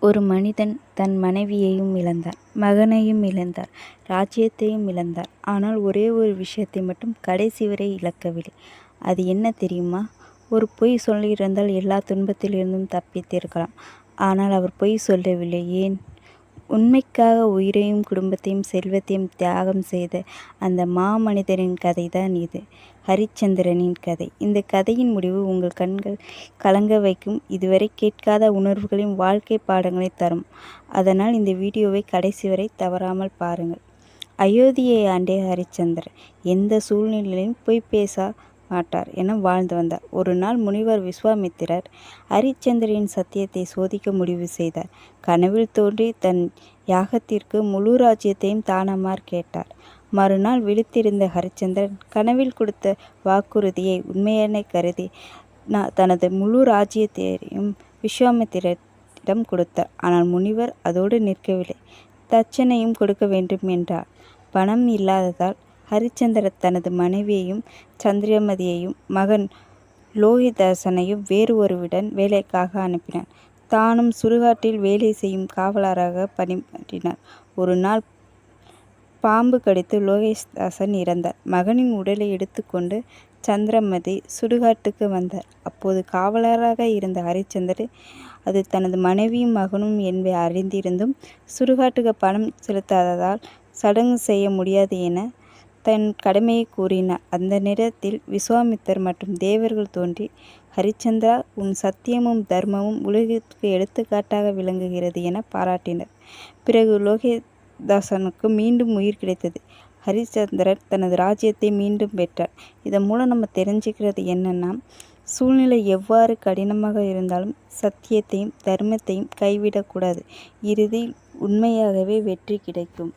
ஒரு மனிதன் தன் மனைவியையும் இழந்தார், மகனையும் இழந்தார், ராஜ்யத்தையும் இழந்தார். ஆனால் ஒரே ஒரு விஷயத்தை மட்டும் கடைசி வரை இழக்கவில்லை. அது என்ன தெரியுமா? ஒரு பொய் சொல்லியிருந்தால் எல்லா துன்பத்திலிருந்தும் தப்பித்திருக்கலாம். ஆனால் அவர் பொய் சொல்லவில்லை. ஏன்? உண்மைக்காக உயிரையும் குடும்பத்தையும் செல்வத்தையும் தியாகம் செய்த அந்த மாமனிதரின் கதை தான் இது, ஹரிச்சந்திரனின் கதை. இந்த கதையின் முடிவு உங்கள் கண்கள் கலங்க வைக்கும், இதுவரை கேட்காத உணர்வுகளையும் வாழ்க்கை பாடங்களை தரும். அதனால் இந்த வீடியோவை கடைசி வரை தவறாமல் பாருங்கள். அயோத்தியை ஆண்டே ஹரிச்சந்திரன் எந்த சூழ்நிலையிலும் பொய் பேச மாட்டார் என வாழ்ந்து வந்தார். ஒரு நாள் முனிவர் விஸ்வாமித்திரர் ஹரிச்சந்திரனின் சத்தியத்தை சோதிக்க முடிவு செய்தார். கனவில் தோன்றி தன் யாகத்திற்கு முழு ராஜ்யத்தையும் தானமார் கேட்டார். மறுநாள் விழித்திருந்த ஹரிச்சந்திரன் கனவில் கொடுத்த வாக்குறுதியை உண்மையென கருதி தனது முழு ராஜ்யத்தையும் விஸ்வாமித்திரிடம் கொடுத்தார். ஆனால் முனிவர் அதோடு நிற்கவில்லை, தட்சணையும் கொடுக்க வேண்டும் என்றார். பணம் இல்லாததால் ஹரிச்சந்திரர் தனது மனைவியையும் சந்திரமதியையும் மகன் லோகிதாசனையும் வேறு ஒருவருடன் வேலைக்காக அனுப்பினார். தானும் சுடுகாட்டில் வேலை செய்யும் காவலராக பணியாற்றினார். ஒரு நாள் பாம்பு கடித்து லோகிதாசன் இறந்தார். மகனின் உடலை எடுத்துக்கொண்டு சந்திரமதி சுடுகாட்டுக்கு வந்தார். அப்போது காவலராக இருந்த ஹரிச்சந்திரர் அது தனது மனைவியும் மகனும் என்பதை அறிந்திருந்தும் சுடுகாட்டுக்கு பணம் செலுத்தாததால் சடங்கு செய்ய முடியாது என தன் கடமையை கூறினார். அந்த நேரத்தில் விஸ்வாமித்தர் மற்றும் தேவர்கள் தோன்றி, ஹரிச்சந்திரா, உன் சத்தியமும் தர்மமும் உலகிற்கு எடுத்துக்காட்டாக விளங்குகிறது என பாராட்டினர். பிறகு லோகிதாசனுக்கு மீண்டும் உயிர் கிடைத்தது. ஹரிச்சந்திரர் தனது ராஜ்யத்தை மீண்டும் பெற்றார். இதன் மூலம் நம்ம தெரிஞ்சுக்கிறது என்னன்னா, சூழ்நிலை எவ்வாறு கடினமாக இருந்தாலும் சத்தியத்தையும் தர்மத்தையும் கைவிடக்கூடாது. இறுதியில் உண்மையாகவே வெற்றி கிடைக்கும்.